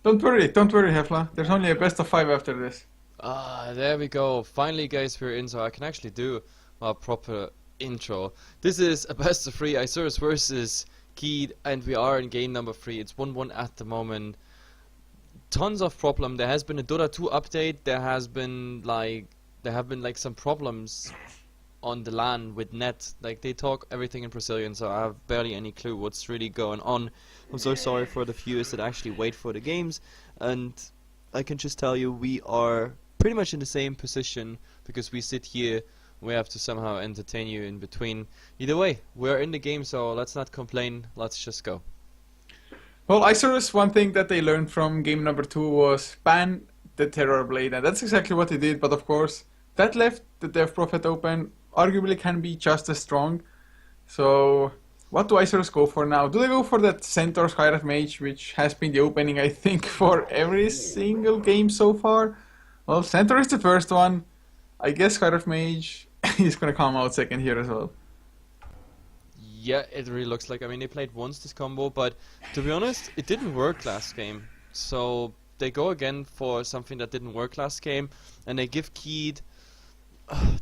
Don't worry, Hefla. There's only a best of 5 after this. Ah, there we go. Finally, guys, we're in, so I can actually do a proper intro. This is a best of 3 Isurus versus Keed, and we are in game number 3. It's 1-1 at the moment. Tons of problem. There has been a Dota 2 update. There have been like some problems on the LAN with net. Like they talk everything in Brazilian, so I have barely any clue what's really going on. I'm so sorry for the viewers that actually wait for the games, and I can just tell you we are pretty much in the same position because we sit here. We have to somehow entertain you in between. Either way, we're in the game, so let's not complain. Let's just go. Well, Isurus, one thing that they learned from game number 2 was ban the Terror Blade, and that's exactly what they did, but of course, that left the Death Prophet open, arguably can be just as strong. So, what do Isurus go for now? Do they go for that Centaur Skywrath Mage, which has been the opening, I think, for every single game so far? Well, Centaur is the first one. I guess Skywrath Mage is gonna come out second here as well. Yeah, it really looks like. I mean, they played once this combo, but to be honest, it didn't work last game. So they go again for something that didn't work last game, and they give Keed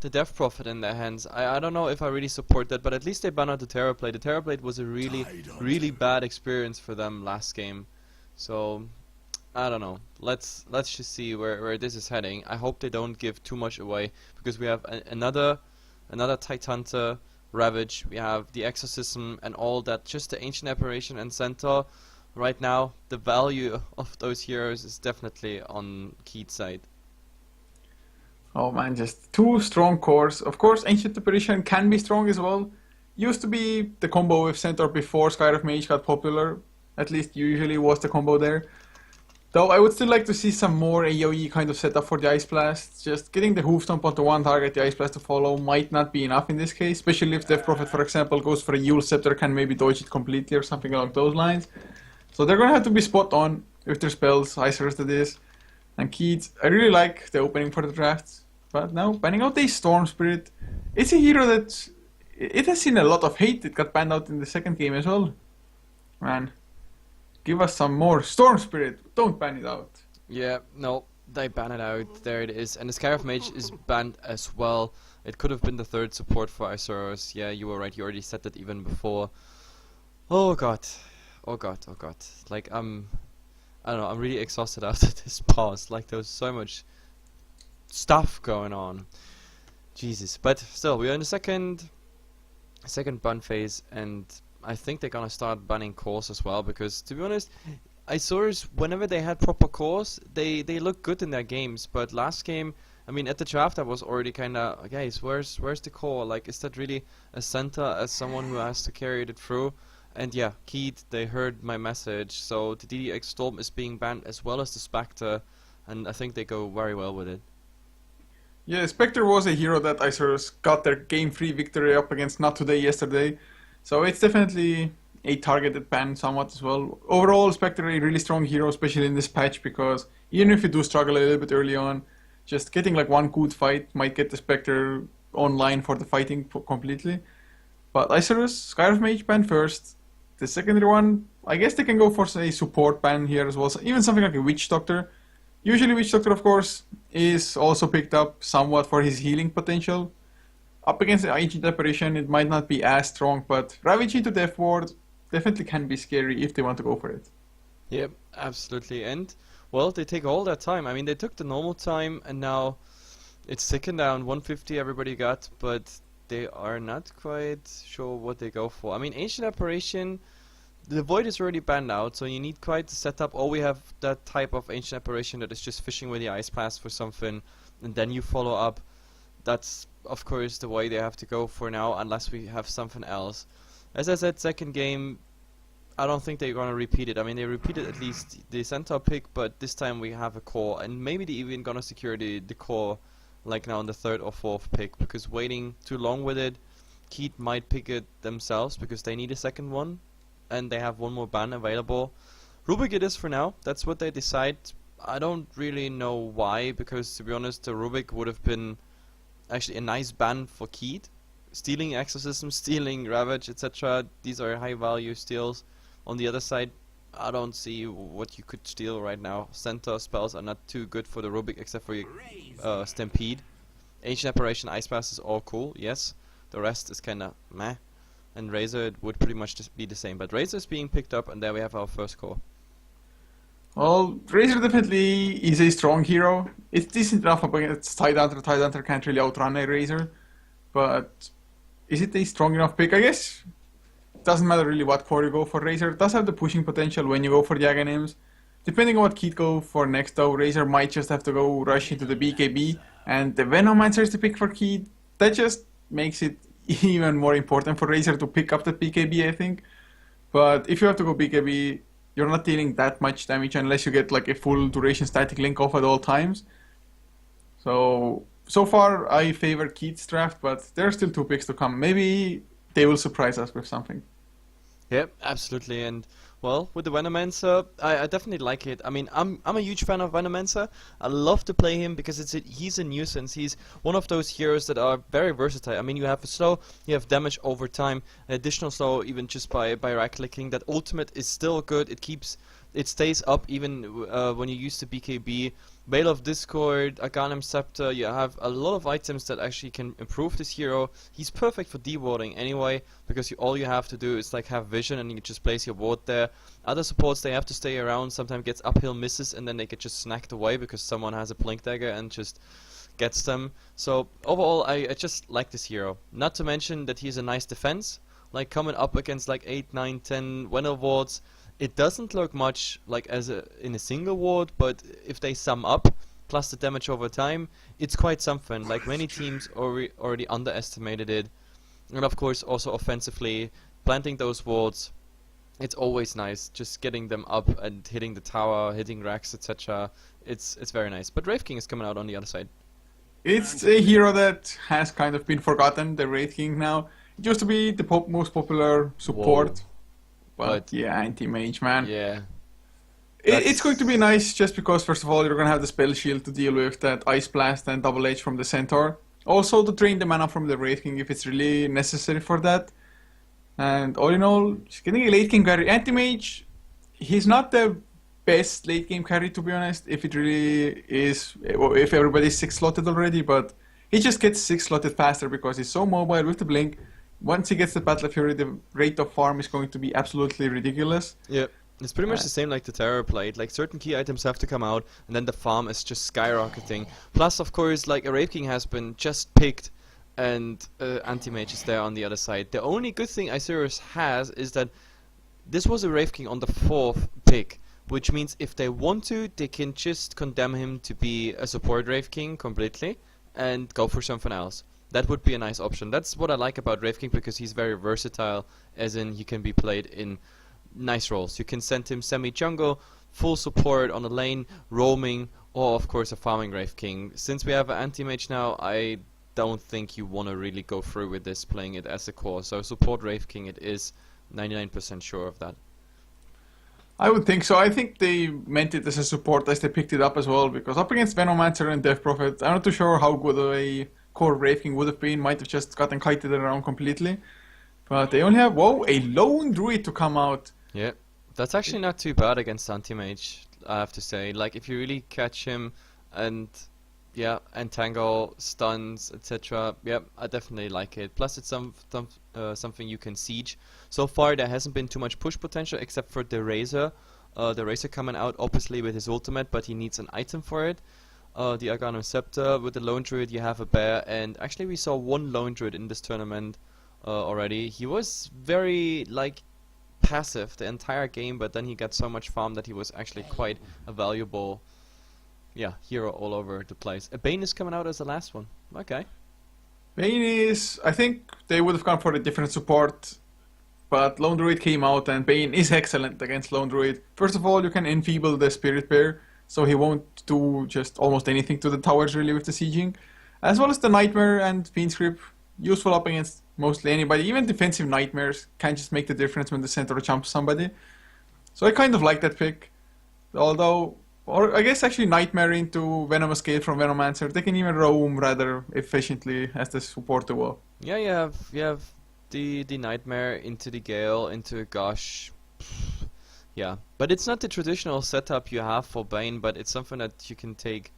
the Death Prophet in their hands. I don't know if I really support that, but at least they ban out the Terror Blade. The Terror Blade was a really bad experience for them last game. So I don't know. Let's just see where this is heading. I hope they don't give too much away because we have another Titanta. Ravage, we have the Exorcism and all that, just the Ancient Apparition and Centaur. Right now, the value of those heroes is definitely on Keith's side. Oh man, just two strong cores. Of course, Ancient Apparition can be strong as well. Used to be the combo with Centaur before Skywrath Mage got popular. At least usually was the combo there. Though I would still like to see some more AoE kind of setup for the Ice Blast. Just getting the Hoof Stomp onto one target, the Ice Blast to follow might not be enough in this case. Especially if Death Prophet, for example, goes for a Yule Scepter, can maybe dodge it completely or something along those lines. So they're gonna have to be spot on with their spells, Isurus that is. And Keith, I really like the opening for the draft. But now, banning out a Storm Spirit, it's a hero that it has seen a lot of hate. It got banned out in the second game as well. Man. Give us some more Storm Spirit. Don't ban it out. Yeah, no, they ban it out. There it is. And the Scarab Mage is banned as well. It could have been the third support for Isurus. Yeah, you were right. You already said that even before. Oh god. Oh god. Oh god. Like, I don't know. I'm really exhausted after this pause. Like, there was so much stuff going on. Jesus. But still, we are in the second ban phase, and I think they're gonna start banning cores as well, because to be honest, Isurus, whenever they had proper cores, they look good in their games. But last game, I mean, at the draft, I was already kind of, guys, where's the core? Like, is that really a center as someone who has to carry it through? And yeah, Keith, they heard my message, so the DDX Storm is being banned as well as the Spectre, and I think they go very well with it. Yeah, Spectre was a hero that Isurus got their game 3 victory up against Not Today yesterday. So it's definitely a targeted ban somewhat as well. Overall, Spectre a really strong hero, especially in this patch, because even if you do struggle a little bit early on, just getting like one good fight might get the Spectre online for the fighting completely. But Isurus, Skywrath Mage ban first. The secondary one, I guess they can go for a support ban here as well. So even something like a Witch Doctor. Usually Witch Doctor, of course, is also picked up somewhat for his healing potential. Up against the Ancient Apparition, it might not be as strong, but Ravage into Death Ward definitely can be scary if they want to go for it. Yep, absolutely. And, well, they take all that time. I mean, they took the normal time, and now it's second down, 150 everybody got, but they are not quite sure what they go for. I mean, Ancient Apparition, the Void is already banned out, so you need quite the setup. Or we have that type of Ancient Apparition that is just fishing with the Ice Blast for something, and then you follow up. That's, of course, the way they have to go for now, unless we have something else. As I said, second game, I don't think they're gonna repeat it. I mean, they repeated at least the Centaur pick, but this time we have a core, and maybe they even gonna secure the core, like now in the third or fourth pick, because waiting too long with it, Keith might pick it themselves, because they need a second one, and they have one more ban available. Rubik it is for now, that's what they decide. I don't really know why, because to be honest, the Rubik would have been actually a nice ban for Keith. Stealing Exorcism, stealing Ravage, etc. These are high value steals. On the other side, I don't see what you could steal right now. Centaur spells are not too good for the Rubik except for your Stampede. Ancient Apparition, Ice Blast is all cool, yes. The rest is kinda meh. And Razor it would pretty much just be the same. But Razor is being picked up, and there we have our first core. Well, Razor definitely is a strong hero. It's decent enough up against Tidehunter. Tidehunter can't really outrun a Razor. But is it a strong enough pick? I guess it doesn't matter really what core you go for. Razor it does have the pushing potential when you go for the Aghanims. Depending on what kit go for next though, Razor might just have to go rush into the BKB. And the Venomancer is the pick for kit. That just makes it even more important for Razor to pick up the BKB, I think. But if you have to go BKB, you're not dealing that much damage unless you get like a full duration static link off at all times. So far I favor Keith's draft, but there are still 2 picks to come. Maybe they will surprise us with something. Yep, absolutely. And well, with the Venomancer, I definitely like it. I mean, I'm a huge fan of Venomancer. I love to play him because he's a nuisance. He's one of those heroes that are very versatile. I mean, you have a slow, you have damage over time, an additional slow even just by right clicking. That ultimate is still good. It stays up even when you use the BKB. Veil of Discord, Aghanim Scepter, you have a lot of items that actually can improve this hero. He's perfect for dewarding anyway, because all you have to do is like have vision and you just place your ward there. Other supports, they have to stay around, sometimes gets uphill misses and then they get just snacked away because someone has a Blink Dagger and just gets them. So overall, I just like this hero. Not to mention that he's a nice defense, like coming up against like 8, 9, 10 Venom wards. It doesn't look much like in a single ward, but if they sum up, plus the damage over time, it's quite something. Like many teams already underestimated it. And of course also offensively, planting those wards, it's always nice, just getting them up and hitting the tower, hitting racks, etc. It's very nice. But Wraith King is coming out on the other side. It's a hero that has kind of been forgotten, the Wraith King now. It used to be the most popular support. Whoa. But yeah, anti-mage, man. Yeah. It's going to be nice just because, first of all, you're going to have the spell shield to deal with that Ice Blast and Double Edge from the Centaur. Also to drain the mana from the Wraith King if it's really necessary for that. And all in all, just getting a late game carry. Anti-mage, he's not the best late game carry to be honest, if it really is, if everybody's 6-slotted already, but he just gets 6-slotted faster because he's so mobile with the blink. Once he gets the Battle of Fury, the rate of farm is going to be absolutely ridiculous. Yep. It's pretty much the same like the Terror Plate. Like certain key items have to come out, and then the farm is just skyrocketing. Plus, of course, like a Wraith King has been just picked, and Anti-Mage is there on the other side. The only good thing Isurus has is that this was a Wraith King on the 4th pick, which means if they want to, they can just condemn him to be a support Wraith King completely, and go for something else. That would be a nice option. That's what I like about Wraith King, because he's very versatile, as in he can be played in nice roles. You can send him semi-jungle, full support on the lane, roaming, or of course a farming Wraith King. Since we have an anti-mage now, I don't think you want to really go through with this, playing it as a core. So support Wraith King it is, 99% sure of that. I would think so. I think they meant it as a support as they picked it up as well, because up against Venomancer and Death Prophet, I'm not too sure how good a core Wraith King would have been. Might have just gotten kited around completely. But they only have, whoa, a lone druid to come out. Yeah, that's actually not too bad against anti-mage, I have to say. Like, if you really catch him and, yeah, entangle, stuns, etc. Yeah, I definitely like it. Plus, it's something you can siege. So far, there hasn't been too much push potential, except for the Razor. The Razor coming out, obviously, with his ultimate, but he needs an item for it. The Aghanim Scepter, with the Lone Druid, you have a bear, and actually we saw one Lone Druid in this tournament already. He was very, like, passive the entire game, but then he got so much farm that he was actually quite a valuable, yeah, hero all over the place. A Bane is coming out as the last one. Okay. Bane is, I think they would have gone for a different support, but Lone Druid came out, and Bane is excellent against Lone Druid. First of all, you can enfeeble the Spirit Bear, so he won't do just almost anything to the towers really with the sieging. As well as the Nightmare and Fiend's Grip, useful up against mostly anybody. Even defensive Nightmares can just make the difference when the Centaur jumps somebody. So I kind of like that pick. Although, or I guess actually Nightmare into Venomous Gale from Venomancer, they can even roam rather efficiently as the support as well. Yeah, you have the Nightmare into the Gale, into Gush. Yeah, but it's not the traditional setup you have for Bane, but it's something that you can take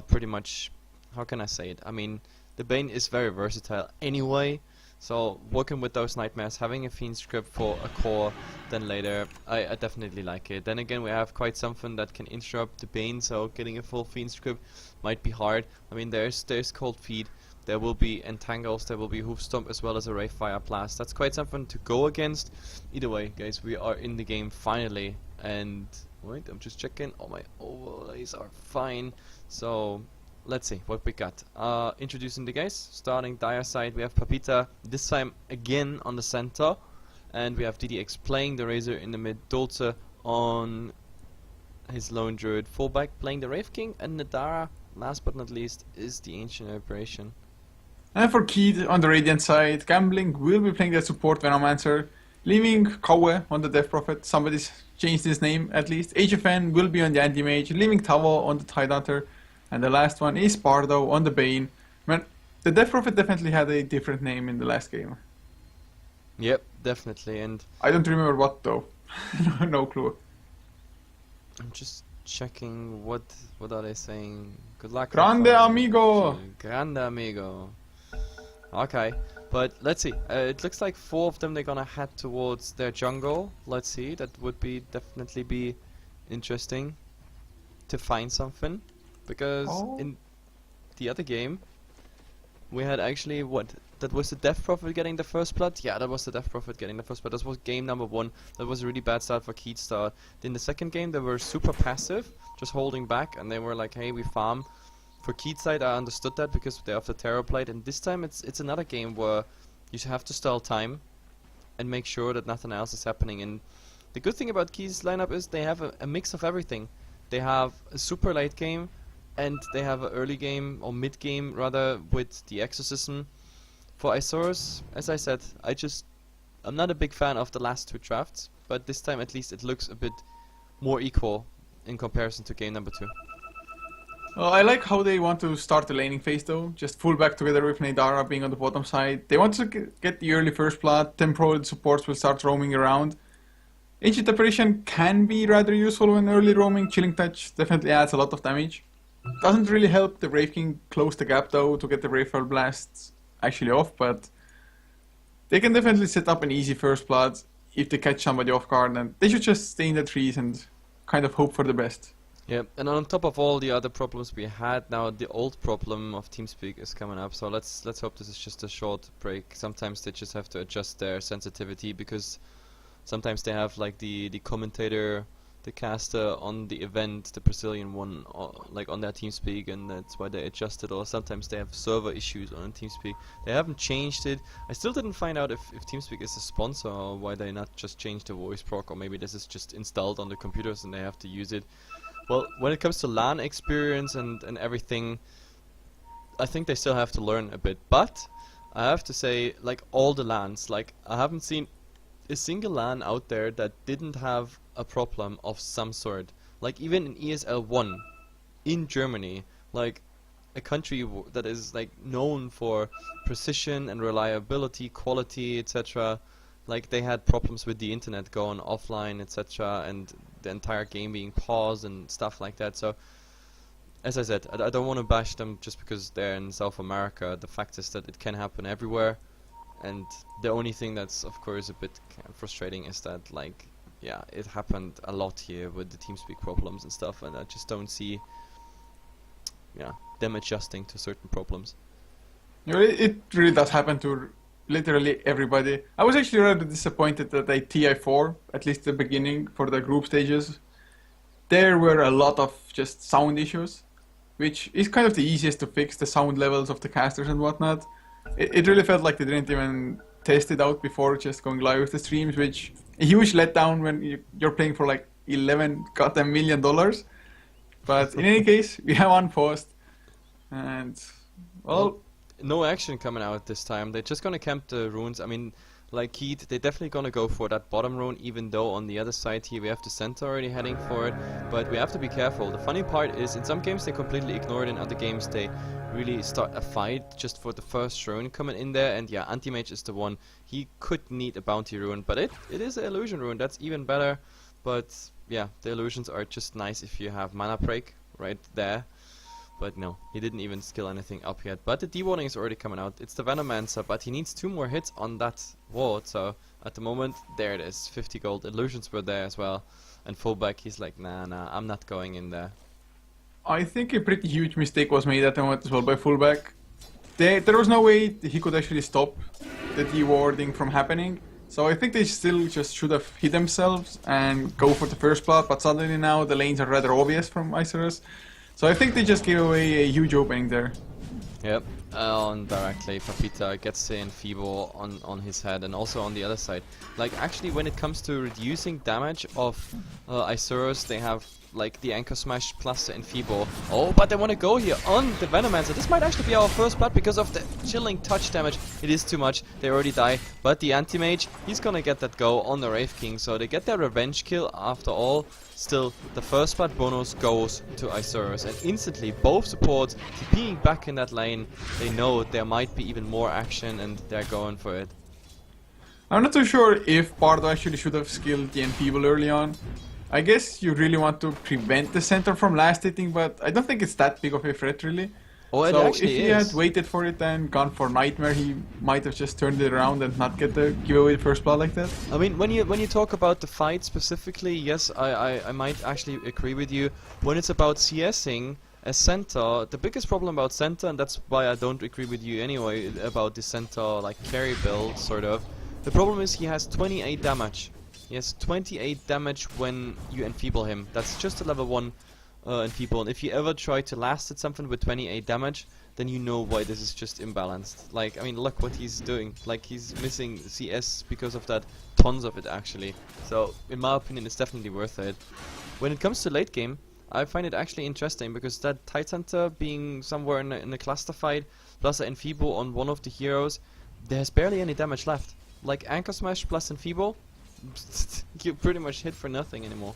pretty much, how can I say it? I mean, the Bane is very versatile anyway, so working with those nightmares, having a Fiend script for a core, then later, I definitely like it. Then again, we have quite something that can interrupt the Bane, so getting a full Fiend script might be hard. I mean, there's Cold Feet, there will be Entangles, there will be Hoof Stomp, as well as a Ray Fire Blast. That's quite something to go against. Either way, guys, we are in the game finally, and wait, I'm just checking. All my overlays are fine, so let's see what we got. Introducing the guys, starting Dire side, we have Papita, this time again on the center, and we have DDX playing the Razor in the mid, Dota on his lone druid, fullback playing the Wraith King, and Nadara, last but not least, is the Ancient Aberration. And for Keith on the Radiant side, Gambling will be playing the support Venomancer, leaving Kawe on the Death Prophet. Somebody's changed his name at least. HFN will be on the Anti-Mage, leaving Tavo on the Tidehunter. And the last one is Pardo on the Bane. Man, the Death Prophet definitely had a different name in the last game. Yep, definitely, and I don't remember what though. No clue. I'm just checking what are they saying. Good luck. Grande amigo! Grande amigo. Okay, but let's see. It looks like 4 of them they're gonna head towards their jungle. Let's see. That would definitely be interesting to find something, because in the other game we had actually that was the Death Prophet getting the first blood. Yeah, that was the Death Prophet getting the first blood. That was game number 1. That was a really bad start for Keith start. In the second game they were super passive, just holding back, and they were like, hey, we farm. For Keith's side, I understood that because they have the Terror Plate, and this time it's another game where you have to stall time and make sure that nothing else is happening. And the good thing about Keith's lineup is they have a mix of everything. They have a super late game, and they have an early game, or mid game rather, with the Exorcism. For Isurus, as I said, I'm not a big fan of the last 2 drafts, but this time at least it looks a bit more equal in comparison to game number 2. I like how they want to start the laning phase though, just full back together with Nadara being on the bottom side. They want to get the early first blood, then probably the supports will start roaming around. Ancient Apparition can be rather useful when early roaming. Chilling Touch definitely adds a lot of damage. Doesn't really help the Wraith King close the gap though to get the Wraith Fire Blasts actually off, but they can definitely set up an easy first blood if they catch somebody off guard, and they should just stay in the trees and kind of hope for the best. Yeah, and on top of all the other problems we had, now the old problem of TeamSpeak is coming up. So let's hope this is just a short break. Sometimes they just have to adjust their sensitivity, because sometimes they have like the commentator, the caster on the event, the Brazilian one, like on their TeamSpeak, and that's why they adjusted. Or sometimes they have server issues on TeamSpeak. They haven't changed it. I still didn't find out if TeamSpeak is a sponsor, or why they not just changed the voice proc, or maybe this is just installed on the computers and they have to use it. Well, when it comes to LAN experience and everything, I think they still have to learn a bit. But I have to say, like all the LANs, like I haven't seen a single LAN out there that didn't have a problem of some sort. Like even in ESL 1 in Germany, like a country that is like known for precision and reliability, quality, etc. Like they had problems with the internet going offline, etc., and the entire game being paused and stuff like that. So, as I said, I don't want to bash them just because they're in South America. The fact is that it can happen everywhere, and the only thing that's of course a bit kind of frustrating is that, like, yeah, it happened a lot here with the TeamSpeak problems and stuff, and I just don't see, yeah, them adjusting to certain problems. You know, it really does happen to literally everybody. I was actually rather disappointed that at TI4, at least the beginning for the group stages, there were a lot of just sound issues, which is kind of the easiest to fix, the sound levels of the casters and whatnot. It really felt like they didn't even test it out before just going live with the streams, which a huge letdown when you're playing for like $11 goddamn million. But in any case, we have unpaused, and well, no action coming out this time. They're just gonna camp the runes. I mean, like Keith, they're definitely gonna go for that bottom rune, even though on the other side here we have the center already heading for it. But we have to be careful. The funny part is, in some games they completely ignore it, in other games they really start a fight just for the first rune coming in there. And yeah, Anti-Mage is the one. He could need a bounty rune, but it is an illusion rune. That's even better. but yeah, the illusions are just nice if you have mana break right there. But no, he didn't even skill anything up yet. But the D-warning is already coming out. It's the Venomancer, but he needs 2 more hits on that ward. So at the moment, there it is. 50 gold. Illusions were there as well. And fullback, he's like, nah, I'm not going in there. I think a pretty huge mistake was made at the moment as well by fullback. There was no way he could actually stop the D-warding from happening. So I think they still just should have hit themselves and go for the first blood. But suddenly now the lanes are rather obvious from Isurus. So I think they just gave away a huge opening there. Yep, and directly Papita gets the Enfeeble on his head, and also on the other side. Like, actually, when it comes to reducing damage of Isurus, they have like the Anchor Smash plus the Enfeeble. Oh, but they want to go here on the Venomancer. This might actually be our first blood because of the chilling touch damage. It is too much. They already die. But the Anti-Mage, he's gonna get that go on the Wraith King. So they get their revenge kill after all. Still, the first blood bonus goes to Isurus. And instantly, both supports being back in that lane, they know there might be even more action and they're going for it. I'm not too sure if Bardo actually should have skilled the Enfeeble early on. I guess you really want to prevent the center from last hitting, but I don't think it's that big of a threat really. Oh, it so actually if he had waited for it and gone for Nightmare, he might have just turned it around and not give away the first blood like that. I mean, when you talk about the fight specifically, yes, I might actually agree with you. When it's about CSing as center, the biggest problem about center, and that's why I don't agree with you anyway about the center like carry build sort of. The problem is he has 28 damage. He has 28 damage when you enfeeble him. That's just a level 1 enfeeble. And if you ever try to last hit something with 28 damage, then you know why this is just imbalanced. Like, I mean, look what he's doing. Like, he's missing CS because of that. Tons of it, actually. So, in my opinion, it's definitely worth it. When it comes to late game, I find it actually interesting because that Tidehunter being somewhere in a cluster fight, plus an enfeeble on one of the heroes, there's barely any damage left. Like, Anchor Smash plus enfeeble, you pretty much hit for nothing anymore.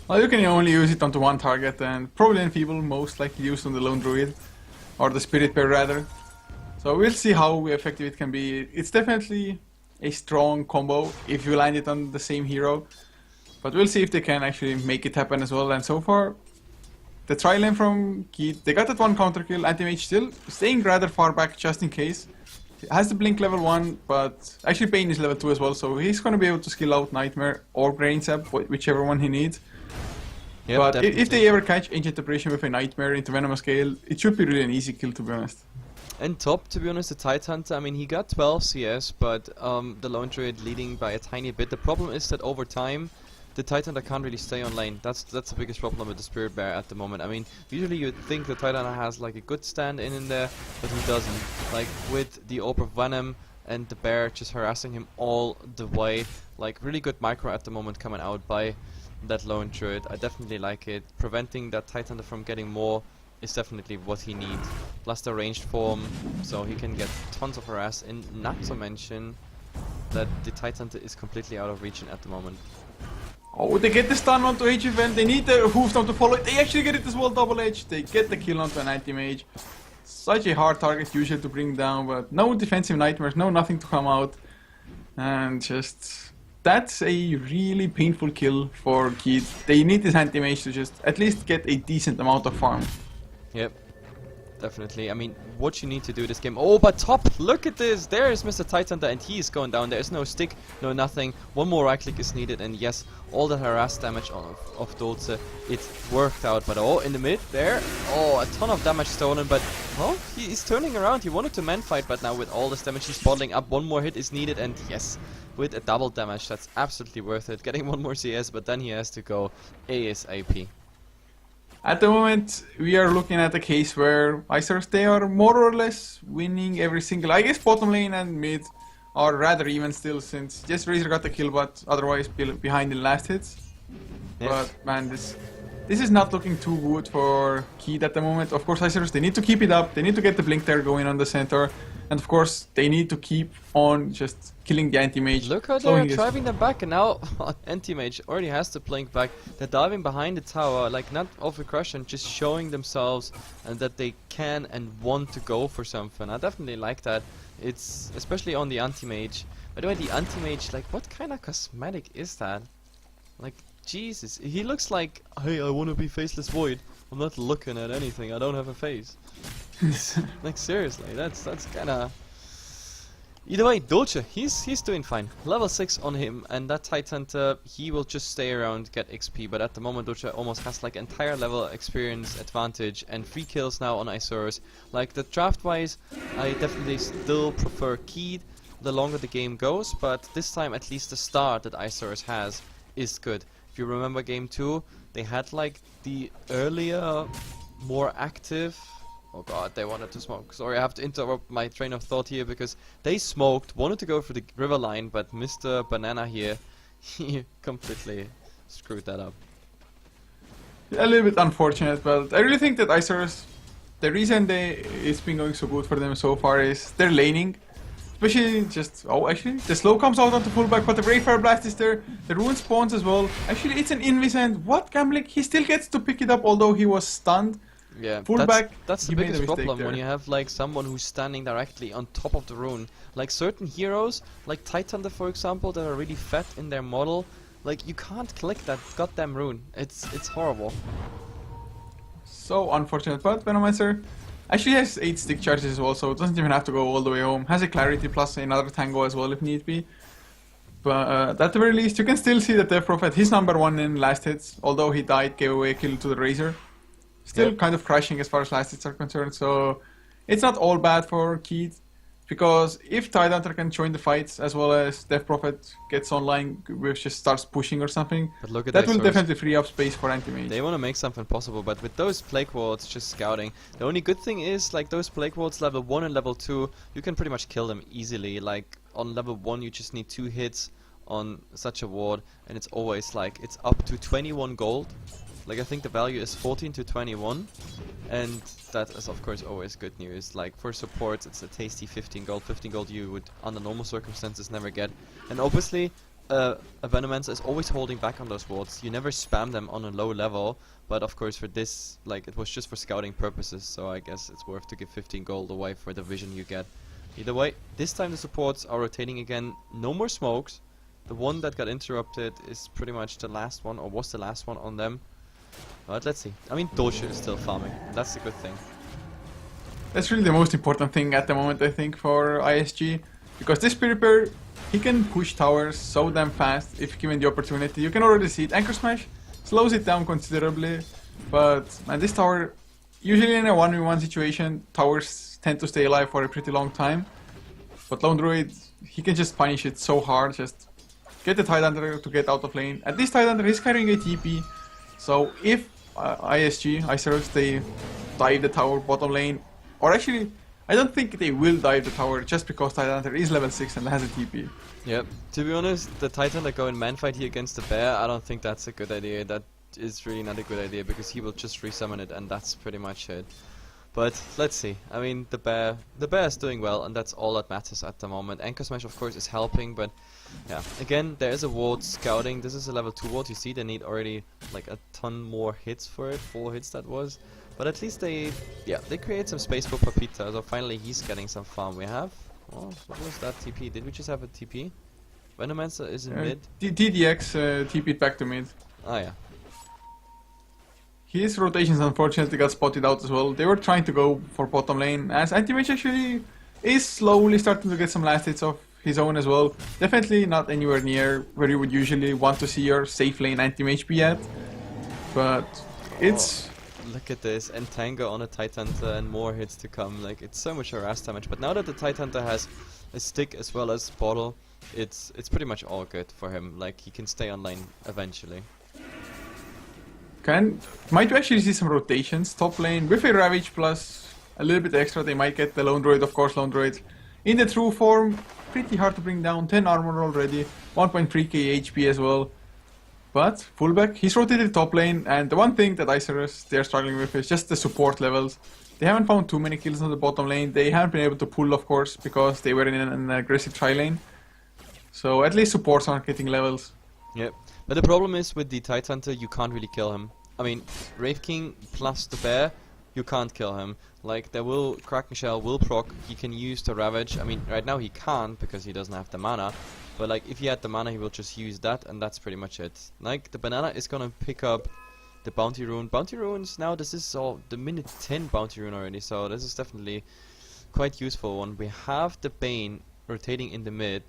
Well, you can only use it onto one target, and probably Enfeeble most likely used on the Lone Druid, or the Spirit Bear rather. So we'll see how effective it can be. It's definitely a strong combo if you land it on the same hero, but we'll see if they can actually make it happen as well. And so far, the tri-lane from Keith, they got that one counter kill. Anti-Mage still staying rather far back just in case. Has the blink level 1, but actually Pain is level 2 as well, so he's going to be able to skill out Nightmare or Brain Sap, whichever one he needs. Yep, but if they ever catch Ancient Apparition with a Nightmare into Venomous Scale, it should be really an easy kill, to be honest. And top, to be honest, the Tidehunter, I mean, he got 12 CS, but the Lone Druid leading by a tiny bit. The problem is that over time, the Tidehunter can't really stay on lane. That's the biggest problem with the Spirit Bear at the moment. I mean, usually you'd think the Tidehunter has like a good stand in there, but he doesn't. Like with the Orb of Venom and the Bear just harassing him all the way. Like really good micro at the moment coming out by that Lone Druid. I definitely like it. Preventing that Tidehunter from getting more is definitely what he needs. Plus the ranged form, so he can get tons of harass, and not to mention that the Tidehunter is completely out of region at the moment. Oh, they get the stun onto HFN, they need the hooves now to follow it, they actually get it as well, double edge, they get the kill onto an anti-mage. Such a hard target usually to bring down, but no defensive nightmares, no nothing to come out. And just, that's a really painful kill for Keith. They need this anti-mage to just at least get a decent amount of farm. Yep. Definitely. I mean, what you need to do this game. Oh, but top! Look at this! There is Mr. Tidehunter, and he is going down. There is no stick, no nothing. One more right click is needed, and yes, all the harass damage of Dota, it worked out. But oh, in the mid there, oh, a ton of damage stolen. But oh, he's turning around. He wanted to man fight, but now with all this damage, he's bottling up. One more hit is needed, and yes, with a double damage, that's absolutely worth it. Getting one more CS, but then he has to go ASAP. At the moment, we are looking at a case where Isurus, they are more or less winning every single. I guess bottom lane and mid are rather even still, since yes, Razor got the kill, but otherwise behind in last hits. Yes. But man, this is not looking too good for Keith at the moment. Of course, Isurus, they need to keep it up. They need to get the blink there going on the center. And of course, they need to keep on just killing the anti-mage. Look how they're driving them back, and now anti-mage already has the blink back. They're diving behind the tower, like not off aggression, just showing themselves and that they can and want to go for something. I definitely like that. It's especially on the anti-mage. By the way, the anti-mage, like what kind of cosmetic is that? Like, Jesus, he looks like, hey, I want to be Faceless Void. I'm not looking at anything. I don't have a face. Like, seriously, that's kind of. Either way, Dolce, he's doing fine. Level 6 on him, and that Titan, he will just stay around, get XP, but at the moment Dolce almost has like entire level experience advantage, and 3 kills now on Isurus. Like, the draft-wise, I definitely still prefer Keed the longer the game goes, but this time at least the start that Isurus has is good. If you remember game 2, they had like the earlier, more active. Oh god, they wanted to smoke. Sorry, I have to interrupt my train of thought here because they smoked, wanted to go for the river line, but Mr. Banana here, he completely screwed that up. A little bit unfortunate, but I really think that Isurus, the reason it's been going so good for them so far is their laning. Especially actually, the slow comes out onto fullback, but the Brave Fire Blast is there. The Rune spawns as well. Actually, it's an Invis, and what gambling? He still gets to pick it up, although he was stunned. Yeah, Fullback, that's the biggest problem when you have like someone who's standing directly on top of the rune. Like certain heroes, like Titanther for example, that are really fat in their model, like you can't click that goddamn rune. It's horrible. So unfortunate, but Venomancer actually has 8 stick charges as well, so it doesn't even have to go all the way home. Has a Clarity plus another Tango as well if need be. But at the very least, you can still see that Death Prophet, he's number 1 in last hits, although he died, gave away a kill to the Razor. Still kind of crushing as far as last hits are concerned, so it's not all bad for Keed, because if Tidehunter can join the fights as well as Death Prophet gets online, which just starts pushing or something, but look at that will definitely free up space for anti-mage. They want to make something possible, but with those plague wards just scouting, the only good thing is like those plague wards level 1 and level 2, you can pretty much kill them easily. Like on level 1 you just need 2 hits on such a ward, and it's always like it's up to 21 gold. Like I think the value is 14 to 21, and that is of course always good news. Like for supports it's a tasty 15 gold. 15 gold you would under normal circumstances never get. And obviously a Venomancer is always holding back on those wards. You never spam them on a low level, but of course for this, like it was just for scouting purposes, so I guess it's worth to give 15 gold away for the vision you get. Either way, this time the supports are rotating again, no more smokes. The one that got interrupted is pretty much the last one, or was the last one on them. But let's see. I mean, Dolce is still farming. That's the good thing. That's really the most important thing at the moment, I think, for ISG. Because this Spirit, he can push towers so damn fast if given the opportunity. You can already see it. Anchor Smash slows it down considerably. But man, this tower, usually in a 1v1 situation, towers tend to stay alive for a pretty long time. But Lone Druid, he can just punish it so hard. Just get the Tidehunter to get out of lane. At this Tidehunter, he's carrying a TP. So if Isurus, they dive the tower bottom lane, or actually, I don't think they will dive the tower just because Tidehunter is level 6 and has a TP. Yep. To be honest, the Titan that go in man fight here against the bear, I don't think that's a good idea. That is really not a good idea because he will just resummon it and that's pretty much it. But let's see. I mean, the bear is doing well, and that's all that matters at the moment. Anchor Smash, of course, is helping, but yeah. Again, there is a ward scouting. This is a level 2 ward. You see, they need already like a ton more hits for it. 4 hits that was. But at least they create some space for Papita. So finally, he's getting some farm. We have. Oh, what was that TP? Did we just have a TP? Venomancer is in mid. DDX TP'd back to mid. Oh yeah. His rotations unfortunately got spotted out as well. They were trying to go for bottom lane, as Anti-Mage actually is slowly starting to get some last hits of his own as well. Definitely not anywhere near where you would usually want to see your safe lane Anti-Mage be at. But it's... Look at this, and Tango on a Tidehunter and more hits to come. Like, it's so much harass damage. But now that the Tidehunter has a stick as well as bottle, it's pretty much all good for him. Like, he can stay on lane eventually. Might actually see some rotations top lane with a Ravage plus a little bit extra. They might get the Lone Druid, of course. Lone Druid in the true form, pretty hard to bring down. 10 armor already, 1.3k HP as well. But fullback, he's rotated top lane, and the one thing that Isurus they're struggling with is just the support levels. They haven't found too many kills on the bottom lane. They haven't been able to pull, of course, because they were in an aggressive tri lane. So at least supports aren't getting levels. Yep. But the problem is with the Tidehunter, you can't really kill him. I mean, Wraith King plus the bear, you can't kill him. Like, there will Kraken Shell will proc. He can use the Ravage. I mean, right now he can't because he doesn't have the mana. But like, if he had the mana, he will just use that, and that's pretty much it. Like, the banana is gonna pick up the bounty rune. Bounty runes now. This is all the minute 10 bounty rune already, so this is definitely quite useful one. We have the Bane rotating in the mid,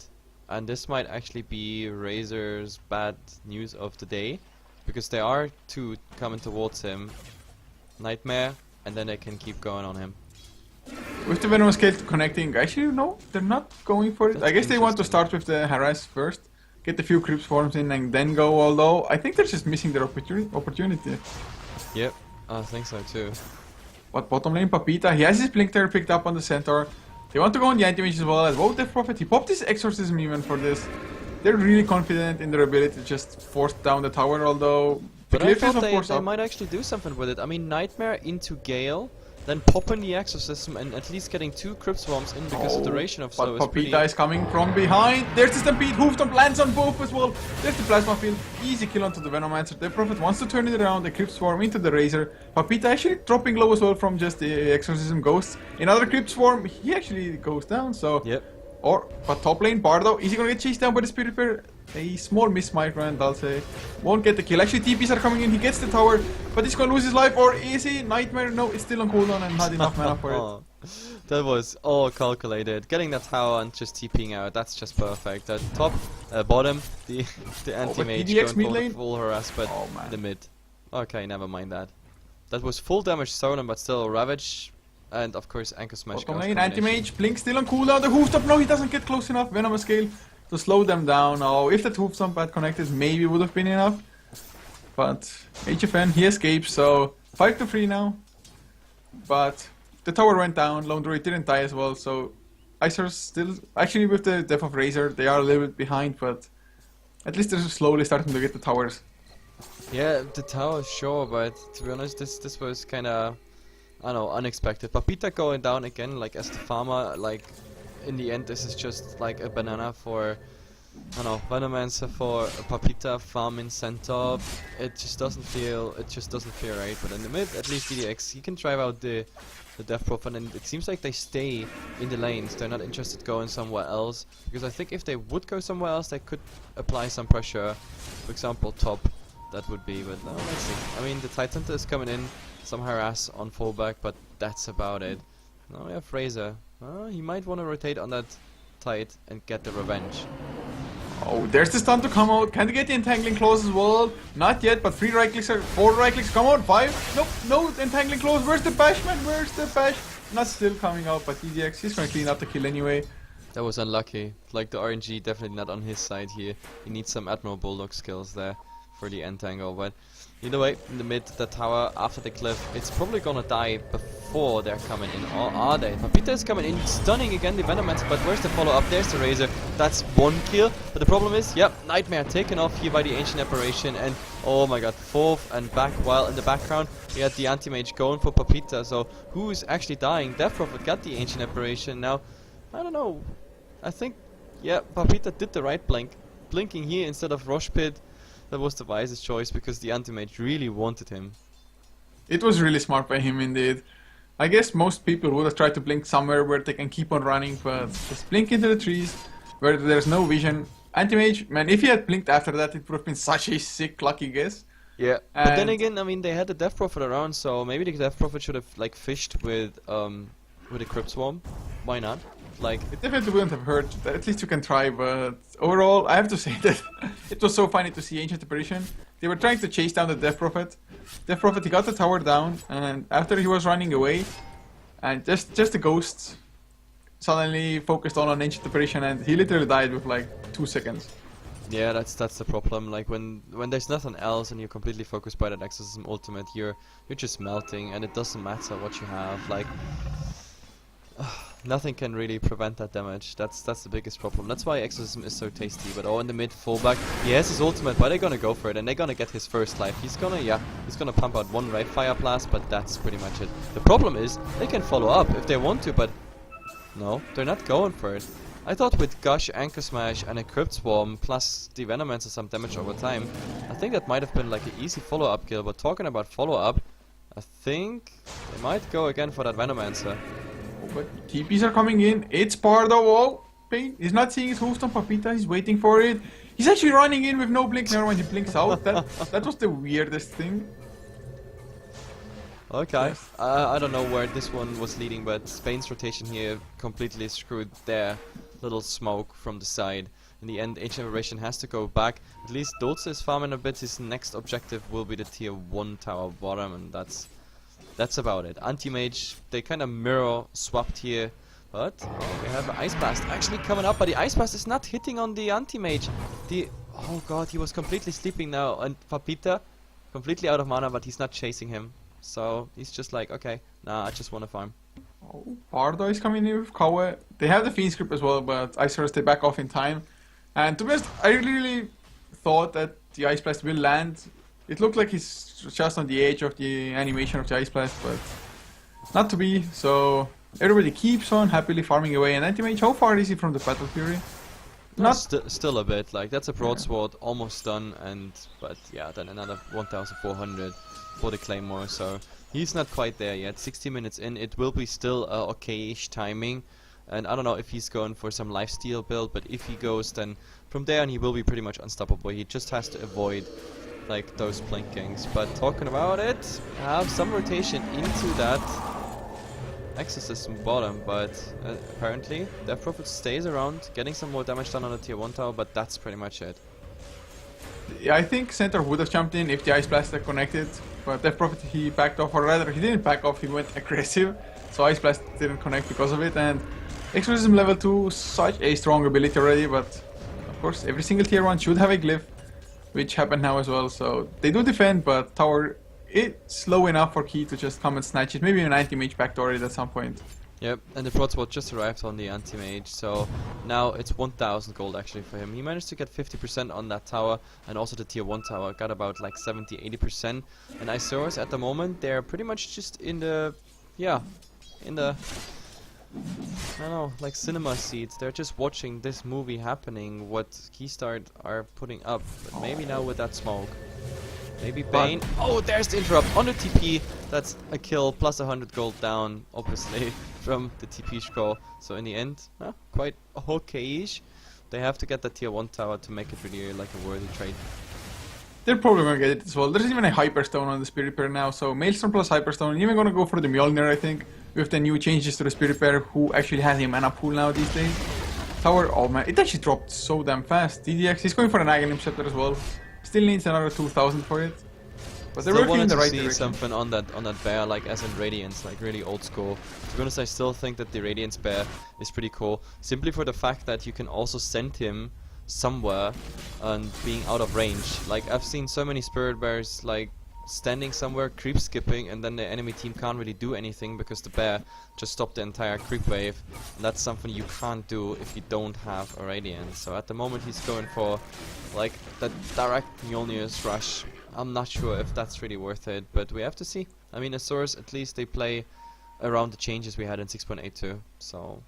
and this might actually be Razor's bad news of the day, because there are two coming towards him, Nightmare, and then they can keep going on him. With the Venomous Scale connecting, actually no, they're not going for it. That's I guess they want to start with the Harass first, get a few creep swarms in and then go, although I think they're just missing their opportunity. Yep, I think so too. But bottom lane, Papita, he has his Blink there picked up on the centaur. They want to go on the anti-mage as well as both Death Prophet. He popped his Exorcism even for this. They're really confident in their ability to just force down the tower, although the But I cliff is thought of they course up. might actually do something with it. I mean, Nightmare into Gale, then popping the Exorcism and at least getting 2 Crypt Swarms in because the duration of slow But is pretty... Papita is coming from behind. There's the Stampede, Hoofstomp lands on both as well. There's the Plasma Field, easy kill onto the Venomancer. The Prophet wants to turn it around, the Crypt Swarm into the Razor. Papita actually dropping low as well from just the Exorcism Ghosts. Another Crypt Swarm, he actually goes down, so... Yep. But top lane, Bardo, is he gonna get chased down by the Spirit Bear? A small miss, my friend, I'll say. Won't get the kill. Actually, TPs are coming in, he gets the tower, but he's gonna lose his life, or is he? Nightmare? No, it's still on cooldown and not enough mana for it. That was all calculated. Getting that tower and just TPing out, that's just perfect. At top, bottom, the anti-mage EDX mid going lane? for full harass, but Oh, man. in the mid. Okay, never mind that. That was full damage stolen, but still Ravage, and of course Anchor Smash. Bottom Chaos lane, combination. anti-mage, Blink still on cooldown, the Hoofstomp, no, he doesn't get close enough, Venomous Scale to slow them down. Oh, if that Hoofstomp had connected, maybe would have been enough. But HFN, he escapes, so 5-3 now. But the tower went down, Lone Druid didn't die as well, so Isurus still, actually with the death of Razor, they are a little bit behind, but at least they're slowly starting to get the towers. Yeah, the tower, sure, but to be honest, this was kinda, I don't know, unexpected. Papita going down again, like as the farmer, like in the end this is just like a banana for, I don't know, Venomancer for Papita farming Centaur. It just doesn't feel right. But in the mid, at least DDX, he can drive out the Death Prophet, and it seems like they stay in the lanes. They're not interested going somewhere else, because I think if they would go somewhere else, they could apply some pressure. For example, top, that would be. But no, let's see. I mean, the Titan is coming in, some harass on fallback, but that's about it. Now we have Fraser. He might want to rotate on that Tide and get the revenge. Oh, there's the stun to come out. Can they get the Entangling Claws as well? Not yet, but 3 right clicks, 4 right clicks, come on, 5. Nope, no Entangling Claws. Where's the bash, man? Where's the bash? Not still coming out, but DDX, he's gonna clean up the kill anyway. That was unlucky. Like, the RNG definitely not on his side here. He needs some Admiral Bulldog skills there for the entangle, but either way, in the mid, the tower after the cliff, it's probably gonna die before they're coming in, or are they? Papita is coming in, stunning again the Venomancer, but where's the follow-up? There's the Razor, that's 1 kill, but the problem is, yep, Nightmare taken off here by the Ancient Apparition, and oh my god, 4th and back, while in the background, we had the Anti-Mage going for Papita, so who is actually dying? Death Prophet got the Ancient Apparition, now, I don't know, I think, yeah, Papita did the right blink, blinking here instead of Rosh Pit. That was the wisest choice because the anti-mage really wanted him. It was really smart by him indeed. I guess most people would have tried to blink somewhere where they can keep on running, but just blink into the trees where there's no vision. Anti-mage, man, if he had blinked after that, it would have been such a sick, lucky guess. Yeah, but then again, I mean, they had the Death Prophet around, so maybe the Death Prophet should have like fished with a Crypt Swarm. Why not? Like, it definitely wouldn't have hurt. At least you can try, but overall, I have to say that it was so funny to see Ancient Apparition. They were trying to chase down the Death Prophet. Death Prophet, he got the tower down, and after he was running away, and just the ghosts suddenly focused on Ancient Apparition, and he literally died with like 2 seconds. yeah, that's the problem. Like when there's nothing else and you're completely focused by that Exorcism ultimate, you're just melting, and it doesn't matter what you have. Like. Nothing can really prevent that damage. That's the biggest problem. That's why Exorcism is so tasty. But in the mid fallback, he has his ultimate, but they're gonna go for it, and they're gonna get his first life. He's gonna pump out 1 right fire blast, but that's pretty much it. The problem is they can follow up if they want to, but no, they're not going for it. I thought with Gush, Anchor Smash, and a Crypt Swarm plus the Venomancer some damage over time, I think that might have been like an easy follow-up kill. But talking about follow-up, I think they might go again for that Venomancer. Oh, but TPs are coming in. It's Pardo wall. Pain. He's not seeing his host on Papita. He's waiting for it. He's actually running in with no blink. Never mind, he blinks out. That was the weirdest thing. Okay. Yes. I don't know where this one was leading, but Spain's rotation here completely screwed their little smoke from the side. In the end, Ancient Aberration has to go back. At least Dota is farming a bit. His next objective will be the tier 1 tower bottom, and that's about it. Anti-Mage, they kind of mirror swapped here. But we have an Ice Blast actually coming up, but the Ice Blast is not hitting on the Anti-Mage. Oh god, he was completely sleeping now, and Papita completely out of mana, but he's not chasing him. So he's just like, okay, nah, I just want to farm. Oh, Pardo is coming in with Kawe. They have the Fiend script as well, but Isurus they back off in time. And to be honest, I really thought that the Ice Blast will land. It looked like he's just on the edge of the animation of the Ice Blast, but not to be. So everybody keeps on happily farming away. And Anti-Mage, how far is he from the Battle Fury? Not still a bit. Like that's a broadsword almost done, but yeah, then another 1,400 for the Claymore. So he's not quite there yet. 60 minutes in, it will be still okay-ish timing. And I don't know if he's going for some lifesteal build, but if he goes, then from there on he will be pretty much unstoppable. He just has to avoid like those blinkings. But talking about it, have some rotation into that Exorcism bottom, but apparently Death Prophet stays around, getting some more damage done on the tier 1 tower, but that's pretty much it. Yeah, I think Centaur would have jumped in if the Ice Blast had connected, but Death Prophet he backed off, or rather he didn't back off, he went aggressive, so Ice Blast didn't connect because of it. And Exorcism level 2, such a strong ability already, but of course every single tier 1 should have a glyph, which happened now as well. So they do defend, but tower, it's slow enough for Key to just come and snatch it. Maybe an Anti-Mage backdoor it at some point. Yep, and the broadsword just arrived on the Anti-Mage, so now it's 1,000 gold actually for him. He managed to get 50% on that tower, and also the tier 1 tower got about like 70-80%. And Isurus at the moment, they're pretty much just in the, yeah, in the, I don't know, like cinema seats. They're just watching this movie happening, what Keystart are putting up. But maybe now with that smoke. Maybe Bane. Oh, there's the interrupt on the TP. That's a kill plus 100 gold down, obviously, from the TP score. So in the end, quite okay-ish. They have to get the tier 1 tower to make it really like a worthy trade. They're probably gonna get it as well. There's even a Hyperstone on the Spirit Pair now, so Maelstrom plus Hyperstone. Even gonna go for the Mjolnir, I think, with the new changes to the Spirit Pair, who actually has a mana pool now these days. Tower, oh man, it actually dropped so damn fast. DDX, he's going for an Aghanim Scepter as well. Still needs another 2,000 for it. But they're working in the right direction. Something on that bear, like as in Radiance, like really old school. To be honest, I still think that the Radiance bear is pretty cool, simply for the fact that you can also send him somewhere and being out of range. Like I've seen so many Spirit Bears like standing somewhere, creep skipping, and then the enemy team can't really do anything because the bear just stopped the entire creep wave. And that's something you can't do if you don't have a Radiance. So at the moment he's going for like the direct Mjolnir's rush. I'm not sure if that's really worth it, but we have to see. I mean, Isurus, at least they play around the changes we had in 6.82, so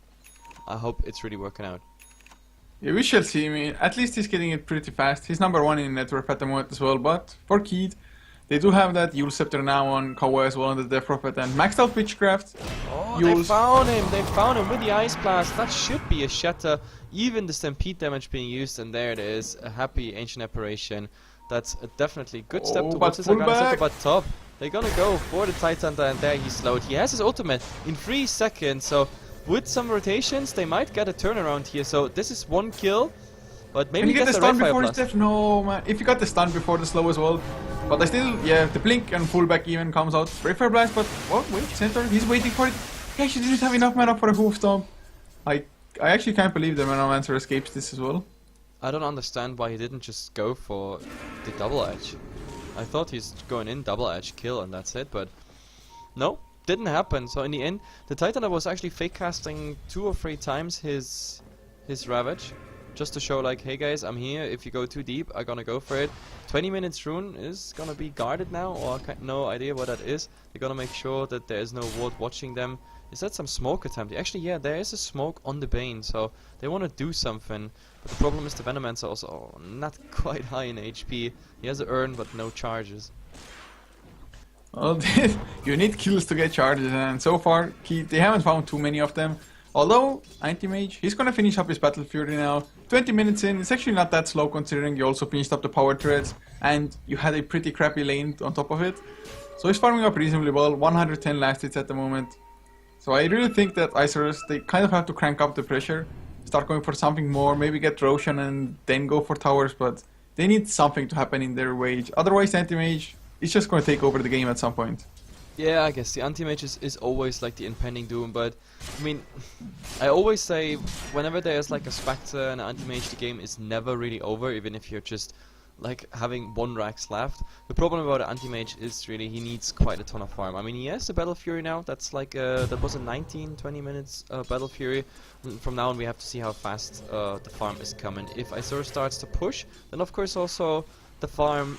I hope it's really working out. Yeah, we shall see. I mean, at least he's getting it pretty fast. He's number 1 in network at the moment as well, but for Keith, they do have that Yule Scepter now on Kawa as well on the Death Prophet, and maxed out Witchcraft. Oh, they found him with the Ice Blast. That should be a shatter. Even the Stampede damage being used, and there it is, a happy Ancient Apparition. That's a definitely good step towards his Arcana but top. They're gonna go for the Titan, and there he's slowed. He has his ultimate in 3 seconds, so with some rotations, they might get a turnaround here. So this is 1 kill, but maybe get the the stun Red before Fire his death. No, man. If you got the stun before the slow as well. But I still, yeah, the blink and fullback even comes out. Red Fire Blast, but what? Wait, Centaur, he's waiting for it. He actually didn't have enough mana for a hoof stomp. I actually can't believe the Manomancer escapes this as well. I don't understand why he didn't just go for the double edge. I thought he's going in double edge kill and that's it, but no, didn't happen. So in the end, the Titan was actually fake casting 2 or 3 times his Ravage, just to show like, hey guys, I'm here. If you go too deep, I'm gonna go for it. 20 minutes rune is gonna be guarded now, or no idea what that is. They're gonna make sure that there is no ward watching them. Is that some smoke attempt? Actually, yeah, there is a smoke on the Bane, so they want to do something. But the problem is the Venomancer also not quite high in HP. He has an urn, but no charges. Well, you need kills to get charges, and so far they haven't found too many of them. Although, Anti-Mage, he's gonna finish up his Battle Fury now. 20 minutes in, it's actually not that slow considering you also finished up the power treads, and you had a pretty crappy lane on top of it. So he's farming up reasonably well, 110 last hits at the moment. So I really think that Isurus, they kind of have to crank up the pressure, start going for something more, maybe get Roshan and then go for towers, but they need something to happen in their wage. Otherwise, Anti-Mage is just going to take over the game at some point. Yeah, I guess the anti-mage is always like the impending doom, but I mean, I always say whenever there's like a Spectre and an anti-mage, the game is never really over, even if you're just like having 1 Rax left. The problem about an anti-mage is really he needs quite a ton of farm. I mean, he has a Battle Fury now, that's like that was a 19-20 minutes Battle Fury. From now on we have to see how fast the farm is coming. If Isurus starts to push, then of course also the farm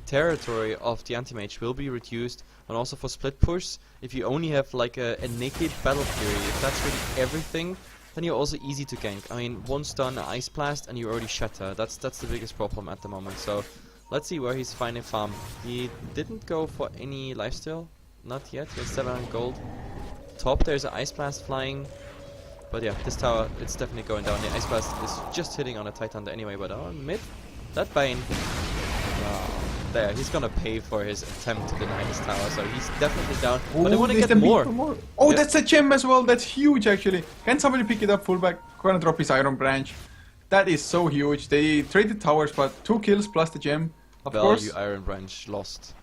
territory of the anti-mage will be reduced, and also for split push, if you only have like a naked Battle Fury, if that's really everything, then you're also easy to gank. I mean, 1 stun, an Ice Blast, and you already shatter. That's the biggest problem at the moment. So let's see where he's finding farm. He didn't go for any lifesteal, not yet. He has 700 gold. Top, there's an Ice Blast flying. But yeah, this tower, it's definitely going down. The Ice Blast is just hitting on a Titan anyway, but on mid, that Bane. There, he's gonna pay for his attempt to deny this tower, so he's definitely down. Ooh, but they want to get more. Oh, Yep. That's a gem as well. That's huge, actually. Can somebody pick it up? Fullback gonna drop his Iron Branch. That is so huge. They traded towers, but 2 kills plus the gem. Of course, Value Iron Branch lost.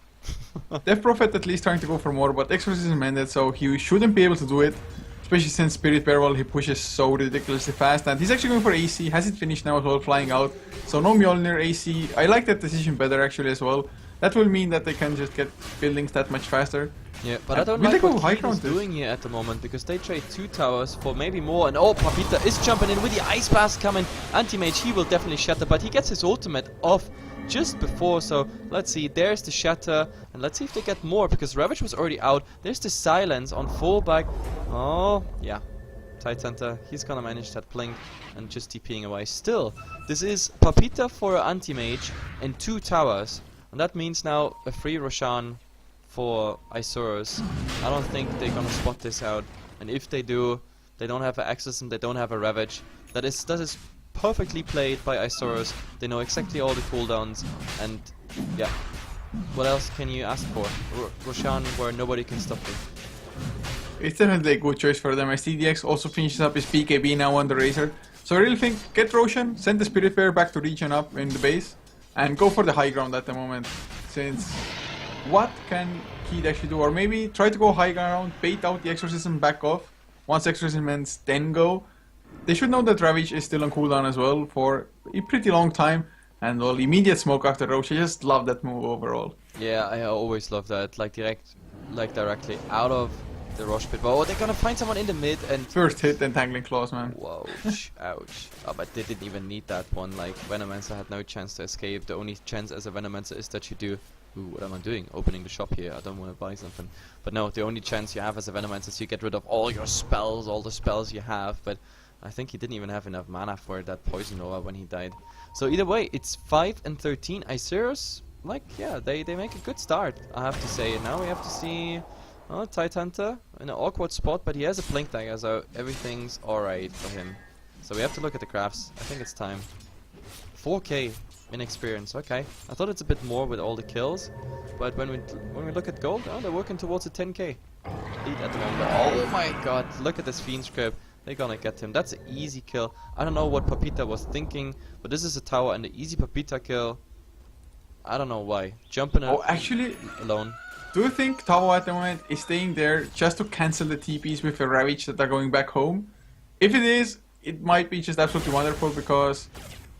Death Prophet at least trying to go for more, but Exorcism ended, so he shouldn't be able to do it. Especially since Spirit Bear, well, he pushes so ridiculously fast, and he's actually going for AC, has it finished now as well, flying out. So no Mjolnir AC. I like that decision better actually as well. That will mean that they can just get buildings that much faster. Yeah, but I don't will like they go what high Keith is ground this? doing here at the moment, because they trade 2 towers for maybe more, and oh, Papita is jumping in with the Ice Blast coming. Anti-Mage, he will definitely shatter, but he gets his ultimate off just before, so let's see, there's the shatter, and let's see if they get more, because Ravage was already out. There's the silence on fullback. Oh, yeah. Tidehunter, he's gonna manage that blink and just TPing away. Still, this is Papita for Anti-Mage and 2 towers, and that means now a free Roshan for Isurus. I don't think they're gonna spot this out, and if they do, they don't have an Exorcism, they don't have a Ravage. That is perfectly played by Isurus. They know exactly all the cooldowns, and yeah, what else can you ask for? Roshan where nobody can stop them. It's definitely a good choice for them. As TDX also finishes up his PKB now on the Razor. So I really think get Roshan, send the Spirit Bear back to regen up in the base, and go for the high ground at the moment. Since what can Keith actually do? Or maybe try to go high ground, bait out the Exorcism, back off. Once Exorcism ends, then go. They should know that Ravage is still on cooldown as well for a pretty long time. And well, immediate smoke after Roche. I just love that move overall. Yeah, I always love that. Like directly out of the Roche pit. Oh, they're gonna find someone in the mid and... First hit, Entangling Claws, man. Whoa, ouch. Oh, but they didn't even need that one. Like, Venomancer had no chance to escape. The only chance as a Venomancer is that you do... Ooh, what am I doing? Opening the shop here. I don't want to buy something. But no, the only chance you have as a Venomancer is you get rid of all your spells, all the spells you have. But I think he didn't even have enough mana for that Poison Nova when he died. So either way, it's 5 and 13. Isurus, like, yeah, they make a good start, I have to say. And now we have to see... Oh, Tidehunter in an awkward spot, but he has a Blink Dagger, so everything's alright for him. So we have to look at the graphs. I think it's time. 4k in experience, okay. I thought it's a bit more with all the kills, but when we look at gold, oh, they're working towards a 10k lead at the moment. Oh my god, look at this Fiend Script. They're gonna get him. That's an easy kill. I don't know what Papita was thinking, but this is a tower and the easy Papita kill. I don't know why. Jumping actually, alone. Do you think Tavo at the moment is staying there just to cancel the TPs with the Ravage that are going back home? If it is, it might be just absolutely wonderful because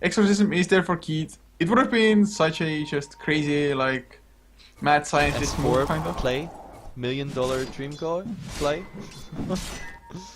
Exorcism is there for Keith. It would have been such a just crazy, like, mad scientist move, kind of. Play? $1 million dream core play?